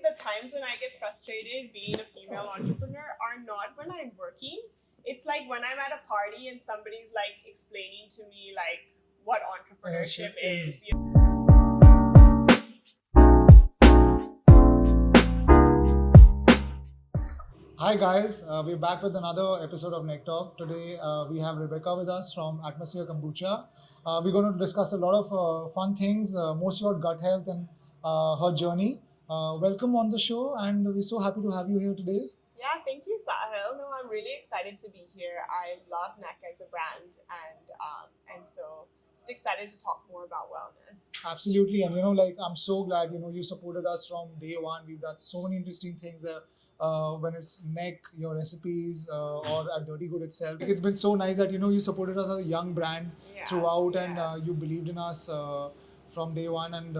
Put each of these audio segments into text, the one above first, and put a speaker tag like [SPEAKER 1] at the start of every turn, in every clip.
[SPEAKER 1] the times when I get frustrated being a female entrepreneur are not when I'm working. It's like when I'm at a party and somebody's like explaining to me like what entrepreneurship is.
[SPEAKER 2] Hi guys, we're back with another episode of Näck Talk. Today we have Rebekah with us from Kombucha. We're going to discuss a lot of fun things, mostly about gut health and her journey. Welcome on the show, and we're so happy to have you here today.
[SPEAKER 1] Yeah, thank you, Sahil. No, I'm really excited to be here. I love Näck as a brand, and so just excited to talk more about wellness.
[SPEAKER 2] Absolutely, and I'm so glad you supported us from day one. We've got so many interesting things there. When it's Näck, your recipes, or at Dirty Good itself. It's been so nice that you supported us as a young brand throughout, and you believed in us from day one. And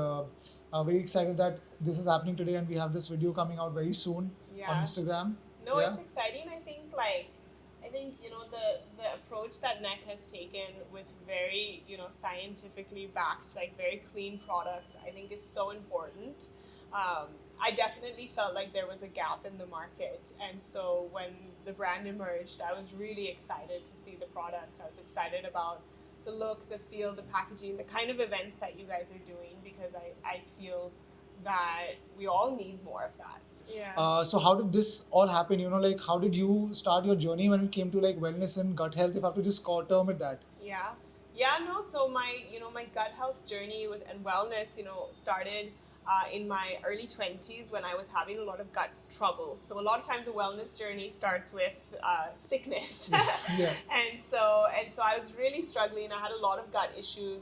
[SPEAKER 2] very excited that this is happening today, and we have this video coming out very soon on Instagram.
[SPEAKER 1] No, it's exciting. I think the approach that Näck has taken with very scientifically backed, like very clean products, I think is so important. I definitely felt like there was a gap in the market, and so when the brand emerged, I was really excited to see the products. I was excited about the look, the feel, the packaging, the kind of events that you guys are doing, because I feel that we all need more of that. Yeah.
[SPEAKER 2] So how did this all happen? How did you start your journey when it came to like wellness and gut health? If I have to just term it that.
[SPEAKER 1] Yeah. No. So my gut health journey and wellness, started in my early 20s when I was having a lot of gut troubles. So a lot of times a wellness journey starts with sickness.
[SPEAKER 2] Yeah.
[SPEAKER 1] And so I was really struggling. I had a lot of gut issues.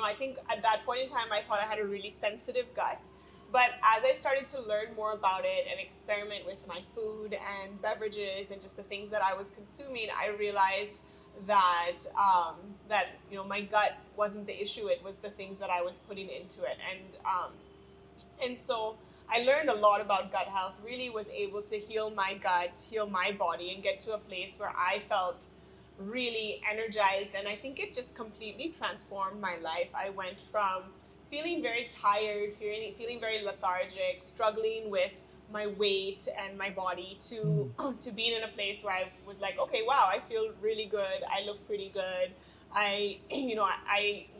[SPEAKER 1] I think at that point in time I thought I had a really sensitive gut. But as I started to learn more about it and experiment with my food and beverages and just the things that I was consuming, I realized that my gut wasn't the issue. It was the things that I was putting into it. And so I learned a lot about gut health, really was able to heal my gut, heal my body, and get to a place where I felt really energized. And I think it just completely transformed my life. I went from feeling very tired, feeling very lethargic, struggling with my weight and my body to being in a place where I was like, okay, wow, I feel really good. I look pretty good. I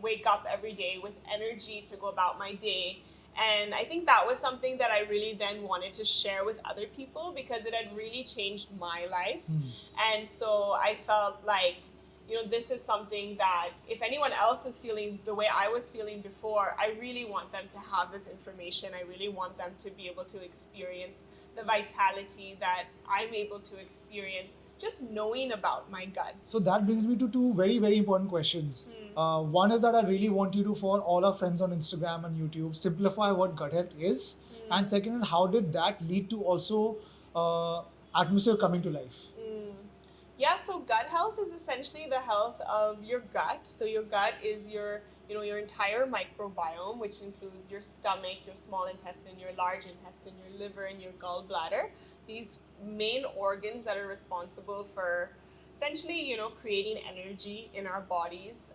[SPEAKER 1] wake up every day with energy to go about my day. And I think that was something that I really then wanted to share with other people because it had really changed my life. And so I felt like, this is something that if anyone else is feeling the way I was feeling before, I really want them to have this information. I really want them to be able to experience the vitality that I'm able to experience just knowing about my gut.
[SPEAKER 2] So that brings me to two very, very important questions. One is that I really want you to, for all our friends on Instagram and YouTube, simplify what gut health is. And second, how did that lead to also atmosphere coming to life?
[SPEAKER 1] Yeah, so gut health is essentially the health of your gut. So your gut is your entire microbiome, which includes your stomach, your small intestine, your large intestine, your liver, and your gallbladder. These main organs that are responsible for essentially, creating energy in our bodies.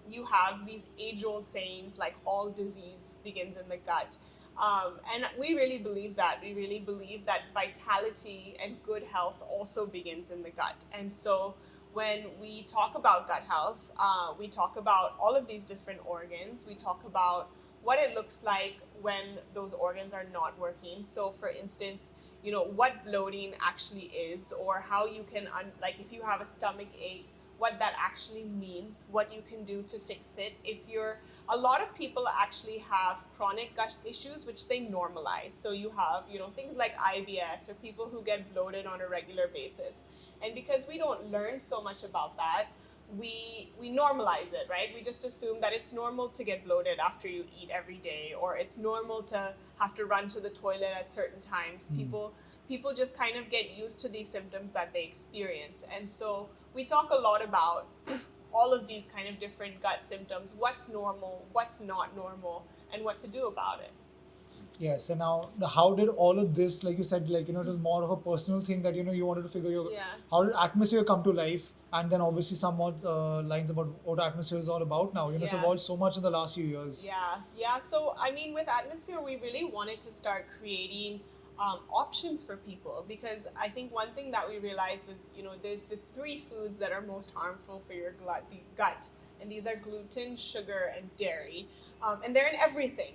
[SPEAKER 1] You have these age-old sayings like all disease begins in the gut. And we really believe that. We really believe that vitality and good health also begins in the gut. And so when we talk about gut health, we talk about all of these different organs. We talk about what it looks like when those organs are not working. So for instance, what bloating actually is, or how you can, like if you have a stomach ache, what that actually means, what you can do to fix it. A lot of people actually have chronic gut issues, which they normalize. So you have, things like IBS or people who get bloated on a regular basis. And because we don't learn so much about that, we normalize it, right? We just assume that it's normal to get bloated after you eat every day, or it's normal to have to run to the toilet at certain times. People just kind of get used to these symptoms that they experience. And so we talk a lot about all of these kind of different gut symptoms, what's normal, what's not normal, and what to do about it.
[SPEAKER 2] Yes, and now how did all of this, like you said, like it was more of a personal thing that you wanted to figure your how did atmosphere come to life, and then obviously some more lines about what atmosphere is all about now. It's evolved so much in the last few years.
[SPEAKER 1] Yeah. So I mean, with Atmosphere, we really wanted to start creating options for people, because I think one thing that we realized is, there's the three foods that are most harmful for your gut, and these are gluten, sugar, and dairy. And they're in everything.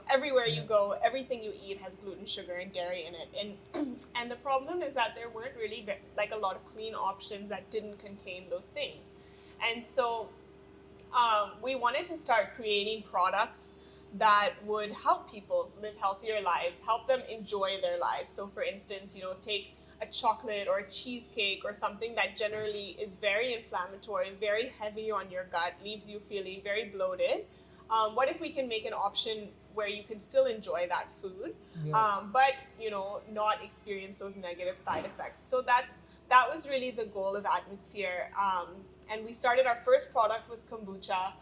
[SPEAKER 1] Everywhere you go, everything you eat has gluten, sugar, and dairy in it. And and the problem is that there weren't really like a lot of clean options that didn't contain those things. And so we wanted to start creating products that would help people live healthier lives, help them enjoy their lives. So, for instance, take a chocolate or a cheesecake or something that generally is very inflammatory, very heavy on your gut, leaves you feeling very bloated. What if we can make an option where you can still enjoy that food, but not experience those negative side effects? So that was really the goal of Atmosphere. And we started, our first product was Kombucha,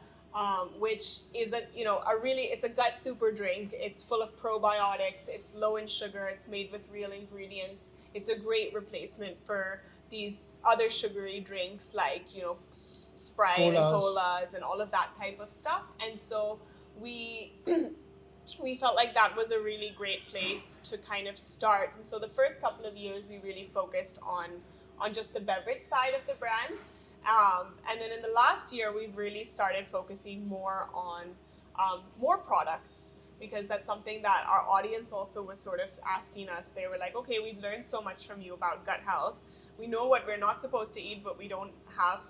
[SPEAKER 1] which is it's a gut super drink. It's full of probiotics. It's low in sugar. It's made with real ingredients. It's a great replacement for these other sugary drinks like Sprite and colas and all of that type of stuff. And so we we felt like that was a really great place to kind of start. And so the first couple of years we really focused on just the beverage side of the brand. And then in the last year, we've really started focusing more on more products, because that's something that our audience also was sort of asking us. They were like, okay, we've learned so much from you about gut health. We know what we're not supposed to eat, but we don't have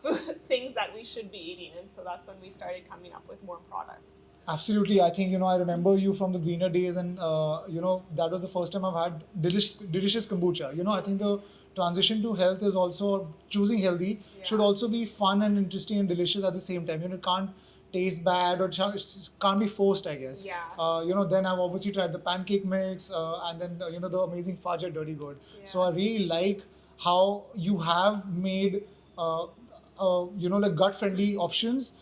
[SPEAKER 1] things that we should be eating. And so that's when we started coming up with more products.
[SPEAKER 2] Absolutely. I think, I remember you from the greener days, and, that was the first time I've had delicious kombucha. I think the transition to health is also choosing healthy should also be fun and interesting and delicious at the same time. It can't taste bad or can't be forced, I guess. Then I've obviously tried the pancake mix, and then, the amazing fudge at Dirty Good. So I really like how you have made like gut friendly options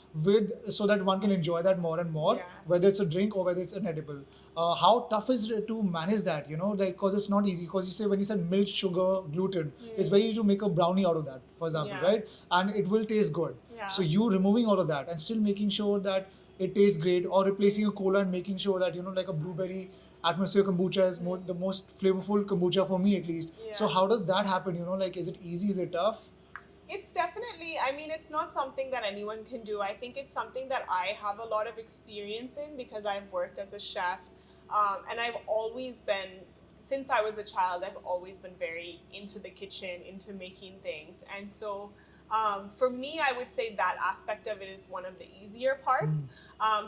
[SPEAKER 2] so that one can enjoy that more and more, whether it's a drink or whether it's an edible. How tough is it to manage that, because it's not easy, because when you said milk, sugar, gluten, it's very easy to make a brownie out of that, for example, right? And it will taste good. So you removing all of that and still making sure that it tastes great, or replacing a cola and making sure that like a blueberry Atmosphere kombucha is the most flavorful kombucha for me, at least. So how does that happen? Is it easy? Is it tough?
[SPEAKER 1] It's definitely, I mean, it's not something that anyone can do. I think it's something that I have a lot of experience in, because I've worked as a chef. And I've always been, since I was a child, I've always been very into the kitchen, into making things. And so for me, I would say that aspect of it is one of the easier parts.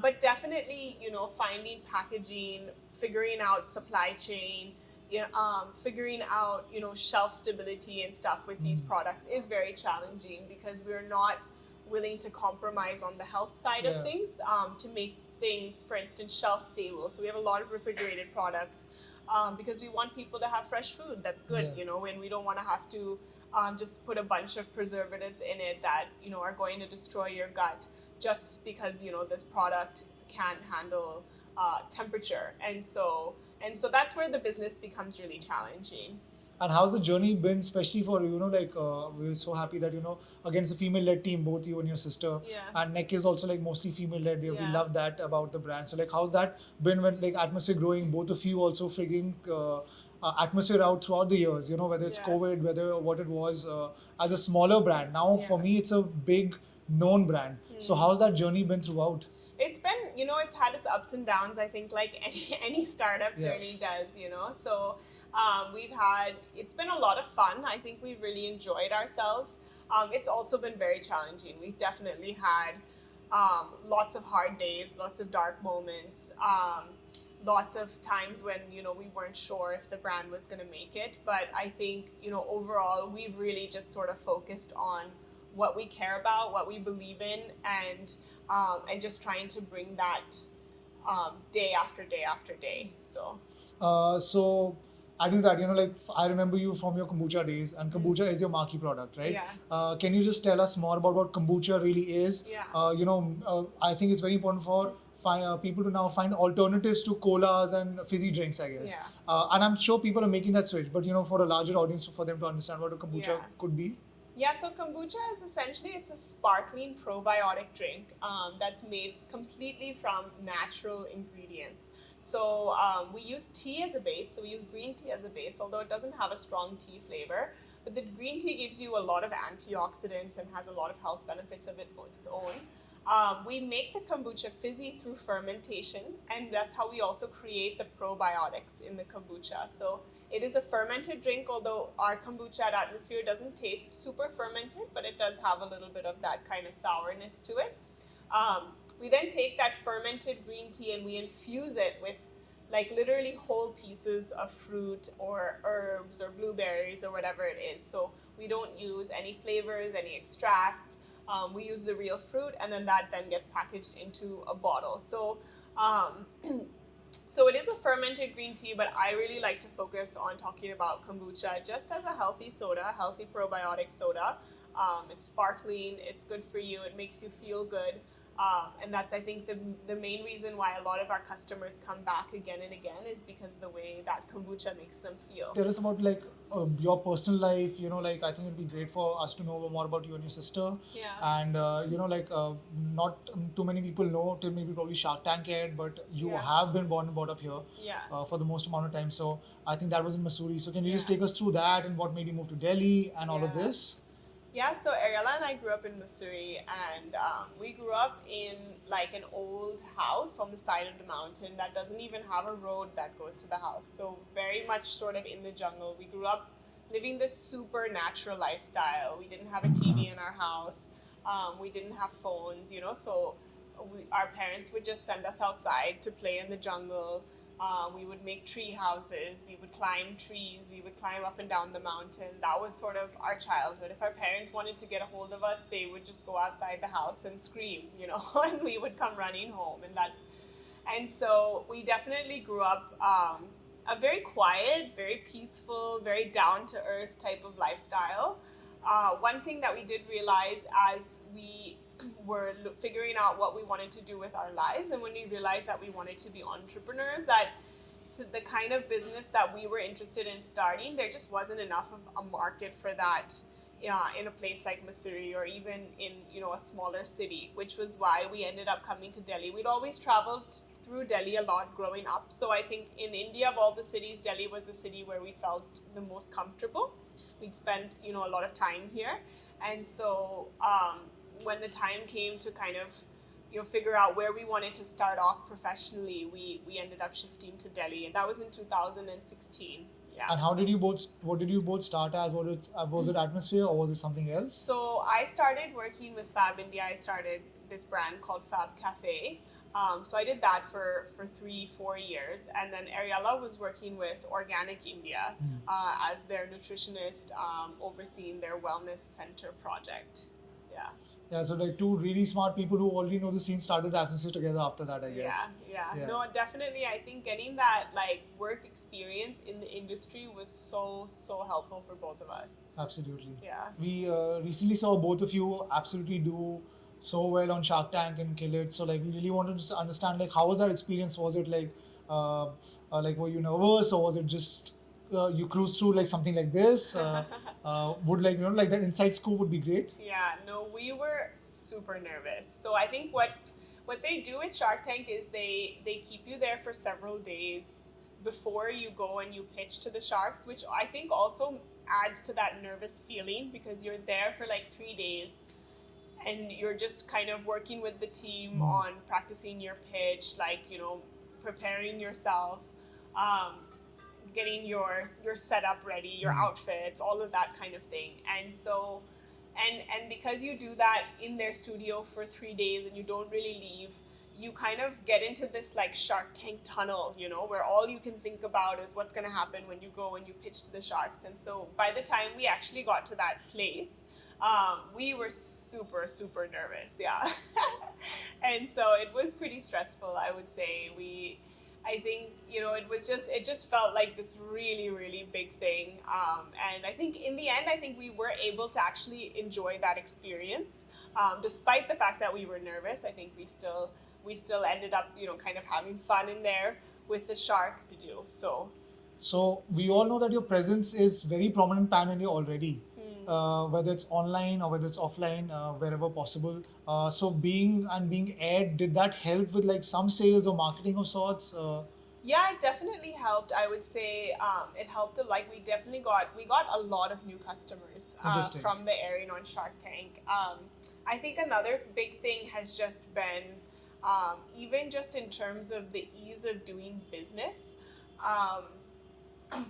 [SPEAKER 1] But definitely, finding packaging, figuring out supply chain, figuring out shelf stability and stuff with these products is very challenging, because we're not willing to compromise on the health side of things to make things, for instance, shelf stable. So we have a lot of refrigerated products because we want people to have fresh food that's good, and we don't want to have to just put a bunch of preservatives in it that are going to destroy your gut just because this product can't handle temperature. And so that's where the business becomes really challenging.
[SPEAKER 2] And how's the journey been, especially for, we're so happy that, again, it's a female-led team, both you and your sister. And Näck is also mostly female-led. We love that about the brand. So how's that been when Atmosphere growing, both of you also figuring Atmosphere out throughout the years, whether it's COVID, whether what it was as a smaller brand. Now, for me, it's a big known brand. So how's that journey been throughout?
[SPEAKER 1] It's been, it's had its ups and downs, I think, like any startup journey does, So it's been a lot of fun. I think we've really enjoyed ourselves. It's also been very challenging. We've definitely had lots of hard days, lots of dark moments, lots of times when, we weren't sure if the brand was going to make it. But I think, overall, we've really just sort of focused on what we care about, what we believe in, and just trying to bring that day after day after day. So
[SPEAKER 2] I do that, I remember you from your kombucha days, and kombucha is your marquee product, right? Can you just tell us more about what kombucha really is? I think it's very important for people to now find alternatives to colas and fizzy drinks, I guess.
[SPEAKER 1] Yeah.
[SPEAKER 2] And I'm sure people are making that switch, but for a larger audience, for them to understand what a kombucha
[SPEAKER 1] Yeah.
[SPEAKER 2] could be.
[SPEAKER 1] Yeah, so kombucha is essentially it's a sparkling probiotic drink that's made completely from natural ingredients. So we use tea as a base. So we use green tea as a base, although it doesn't have a strong tea flavor. But the green tea gives you a lot of antioxidants and has a lot of health benefits of its own. We make the kombucha fizzy through fermentation, and that's how we also create the probiotics in the kombucha. So it is a fermented drink, although our kombucha at Atmosphere doesn't taste super fermented, but it does have a little bit of that kind of sourness to it. We then take that fermented green tea and we infuse it with like literally whole pieces of fruit or herbs or blueberries or whatever it is. So we don't use any flavors, any extracts. We use the real fruit, and then that then gets packaged into a bottle. So so it is a fermented green tea, but I really like to focus on talking about kombucha just as a healthy soda, healthy probiotic soda. It's sparkling, it's good for you, it makes you feel good. And that's, I think, the main reason why a lot of our customers come back again and again is because the way that kombucha makes them feel.
[SPEAKER 2] Tell us about your personal life. Like I think it'd be great for us to know more about you and your sister.
[SPEAKER 1] Yeah.
[SPEAKER 2] And not too many people know till maybe probably Shark Tank yet, but you
[SPEAKER 1] Yeah.
[SPEAKER 2] have been born and brought up here
[SPEAKER 1] Yeah.
[SPEAKER 2] for the most amount of time. So I think that was in Missouri. So can you just
[SPEAKER 1] Yeah.
[SPEAKER 2] take us through that and what made you move to Delhi and all of
[SPEAKER 1] Yeah.
[SPEAKER 2] this?
[SPEAKER 1] Yeah, so Ariella and I grew up in Missouri, and we grew up in like an old house on the side of the mountain that doesn't even have a road that goes to the house. So very much sort of in the jungle. We grew up living this super natural lifestyle. We didn't have a TV in our house. We didn't have phones, so our parents would just send us outside to play in the jungle. We would make tree houses, we would climb trees, we would climb up and down the mountain. That was sort of our childhood. If our parents wanted to get a hold of us, they would just go outside the house and scream, and we would come running home. And so we definitely grew up a very quiet, very peaceful, very down to earth type of lifestyle. One thing that we did realize as we were figuring out what we wanted to do with our lives, and when we realized that we wanted to be entrepreneurs, that to the kind of business that we were interested in starting, there just wasn't enough of a market for that in a place like Missouri or even in a smaller city, which was why we ended up coming to Delhi. We'd always traveled through Delhi a lot growing up, so I think in India of all the cities, Delhi was the city where we felt the most comfortable. We'd spend a lot of time here, and so when the time came to kind of figure out where we wanted to start off professionally, we ended up shifting to Delhi, and that was in 2016. Yeah.
[SPEAKER 2] And what did you both start as? Was it Atmosphere or was it something else?
[SPEAKER 1] So I started working with Fab India. I started this brand called Fab Cafe. So I did that for 3-4 years, and then Ariella was working with Organic India as their nutritionist, overseeing their wellness center project. Yeah.
[SPEAKER 2] Yeah, so like two really smart people who already know the scene started Atmosphere together after that, I guess.
[SPEAKER 1] Yeah. No, definitely. I think getting that like work experience in the industry was so helpful for both of us.
[SPEAKER 2] Absolutely.
[SPEAKER 1] Yeah.
[SPEAKER 2] We recently saw both of you absolutely do so well on Shark Tank and kill it. So like we really wanted to understand like how was that experience? Was it like were you nervous, or was it just you cruised through like something like this? Would like that inside scoop would be great.
[SPEAKER 1] Yeah, no, we were super nervous. So I think what they do with Shark Tank is they keep you there for several days before you go and you pitch to the sharks, which I think also adds to that nervous feeling because you're there for like 3 days and you're just kind of working with the team on practicing your pitch, like, preparing yourself, getting your setup ready, your outfits, all of that kind of thing. And so, and because you do that in their studio for 3 days and you don't really leave, you kind of get into this like Shark Tank tunnel, where all you can think about is what's going to happen when you go and you pitch to the sharks. And so by the time we actually got to that place, we were super nervous. Yeah. And so it was pretty stressful, I would say. I think, it just felt like this really big thing. And I think in the end, we were able to actually enjoy that experience. Despite the fact that we were nervous, I think we we still ended up, kind of having fun in there with the sharks to do.
[SPEAKER 2] So we all know that your presence is very prominent pan India already, whether it's online or whether it's offline, wherever possible. So being aired, did that help with like some sales or marketing of sorts?
[SPEAKER 1] Yeah, it definitely helped. I would say it helped. Like we got a lot of new customers from the airing on Shark Tank. I think another big thing has just been even just in terms of the ease of doing business.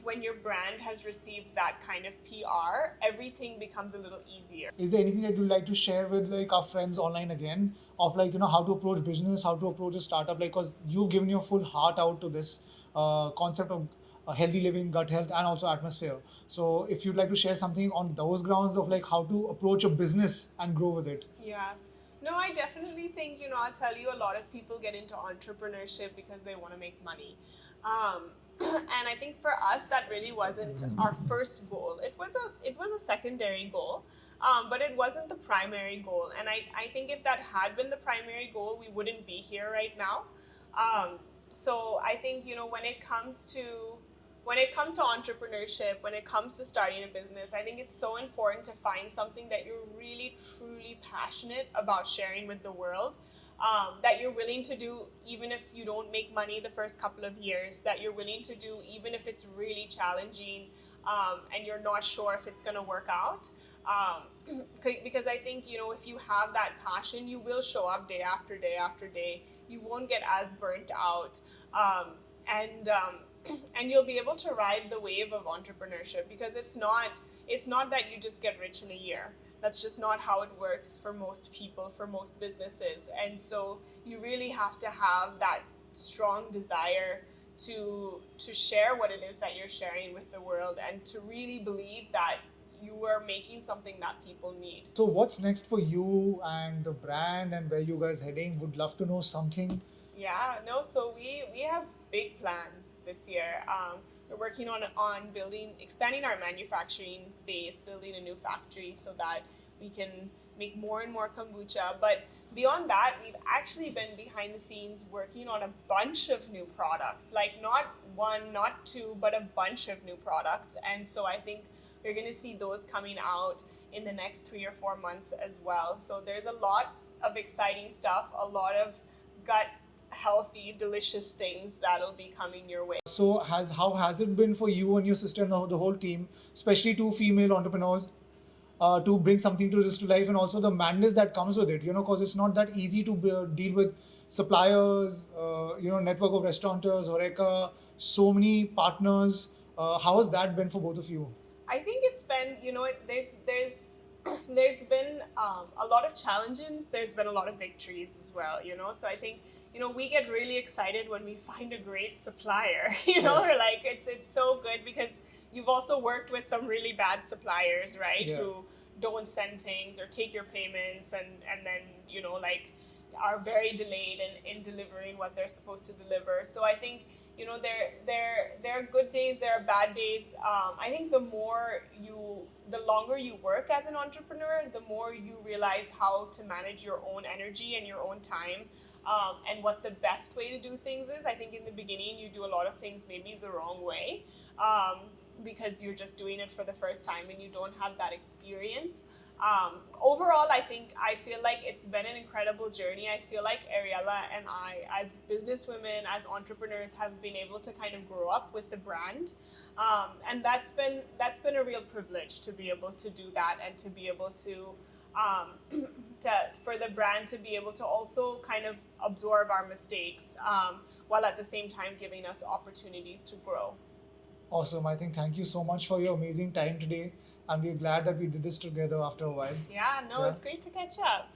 [SPEAKER 1] When your brand has received that kind of PR, everything becomes a little easier.
[SPEAKER 2] Is there anything that you'd like to share with like our friends online again of like how to approach business, how to approach a startup? Like, because you've given your full heart out to this concept of healthy living, gut health, and also atmosphere. So, if you'd like to share something on those grounds of like how to approach a business and grow with it.
[SPEAKER 1] Yeah. No, I definitely think, I'll tell you, a lot of people get into entrepreneurship because they want to make money. And I think for us, that really wasn't our first goal. It was a secondary goal, but it wasn't the primary goal. And I think if that had been the primary goal, we wouldn't be here right now. So I think, when it comes to entrepreneurship, when it comes to starting a business, I think it's so important to find something that you're really, truly passionate about sharing with the world. That you're willing to do even if you don't make money the first couple of years, that you're willing to do even if it's really challenging and you're not sure if it's going to work out. Because I think, if you have that passion, you will show up day after day after day. You won't get as burnt out. And you'll be able to ride the wave of entrepreneurship, because it's not that you just get rich in a year. That's just not how it works for most people, for most businesses. And so you really have to have that strong desire to share what it is that you're sharing with the world, and to really believe that you are making something that people need.
[SPEAKER 2] So what's next for you and the brand, and where you guys heading? Would love to know something.
[SPEAKER 1] Yeah, no, so we have big plans this year. We're working on expanding our manufacturing space, building a new factory so that we can make more and more kombucha. But beyond that, we've actually been behind the scenes working on a bunch of new products, like not one, not two, but a bunch of new products. And so I think we're going to see those coming out in the next 3 or 4 months as well. So there's a lot of exciting stuff, a lot of gut healthy, delicious things that'll be coming your way.
[SPEAKER 2] So how has it been for you and your sister and the whole team, especially two female entrepreneurs, to bring something to this to life, and also the madness that comes with it? Because it's not that easy to deal with suppliers, network of restaurateurs, Horeca, so many partners. How has that been for both of you?
[SPEAKER 1] I think it's been, there's been a lot of challenges. There's been a lot of victories as well. So I think, we get really excited when we find a great supplier. We're like, it's so good, because you've also worked with some really bad suppliers, right?
[SPEAKER 2] Yeah.
[SPEAKER 1] Who don't send things or take your payments, and then are very delayed in delivering what they're supposed to deliver. So I think, there are good days, there are bad days. I think the longer you work as an entrepreneur, the more you realize how to manage your own energy and your own time, and what the best way to do things is. I think in the beginning you do a lot of things maybe the wrong way, because you're just doing it for the first time and you don't have that experience. Overall, I feel like it's been an incredible journey. I feel like Ariella and I, as businesswomen, as entrepreneurs, have been able to kind of grow up with the brand, and that's been a real privilege to be able to do that, and to be able to for the brand to be able to also kind of absorb our mistakes, while at the same time giving us opportunities to grow.
[SPEAKER 2] Awesome. I think thank you so much for your amazing time today. And we're glad that we did this together after a while.
[SPEAKER 1] Yeah, no, It's great to catch up.